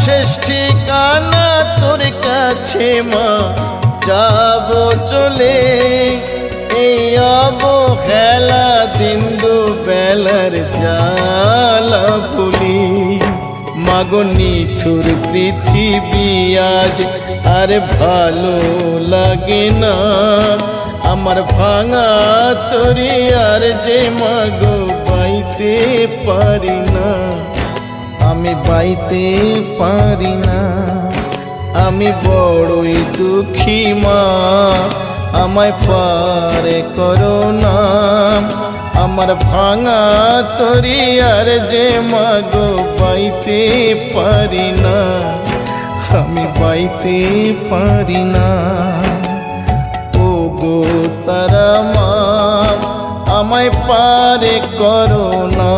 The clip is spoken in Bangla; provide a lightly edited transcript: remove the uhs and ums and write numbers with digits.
শেষ ঠিকানা তোর কাছে মা যাব চলে এই অবহেলা দিন দুবেলার জ্বালা ভুলি মাগো নিঠুর পৃথিবী আজ আর ভালো লাগে না আমার ভাঙা তরি আর যে মাগো বাইতে পারি না আমি বাইতে পারি না আমি বড়ই দুঃখী মা আমায় পারে করো না আমার ভাঙা তরি আর যে মাগো বাইতে পারি না আমি বাইতে পারি না ও গো তারা মা আমায় পারে করো না।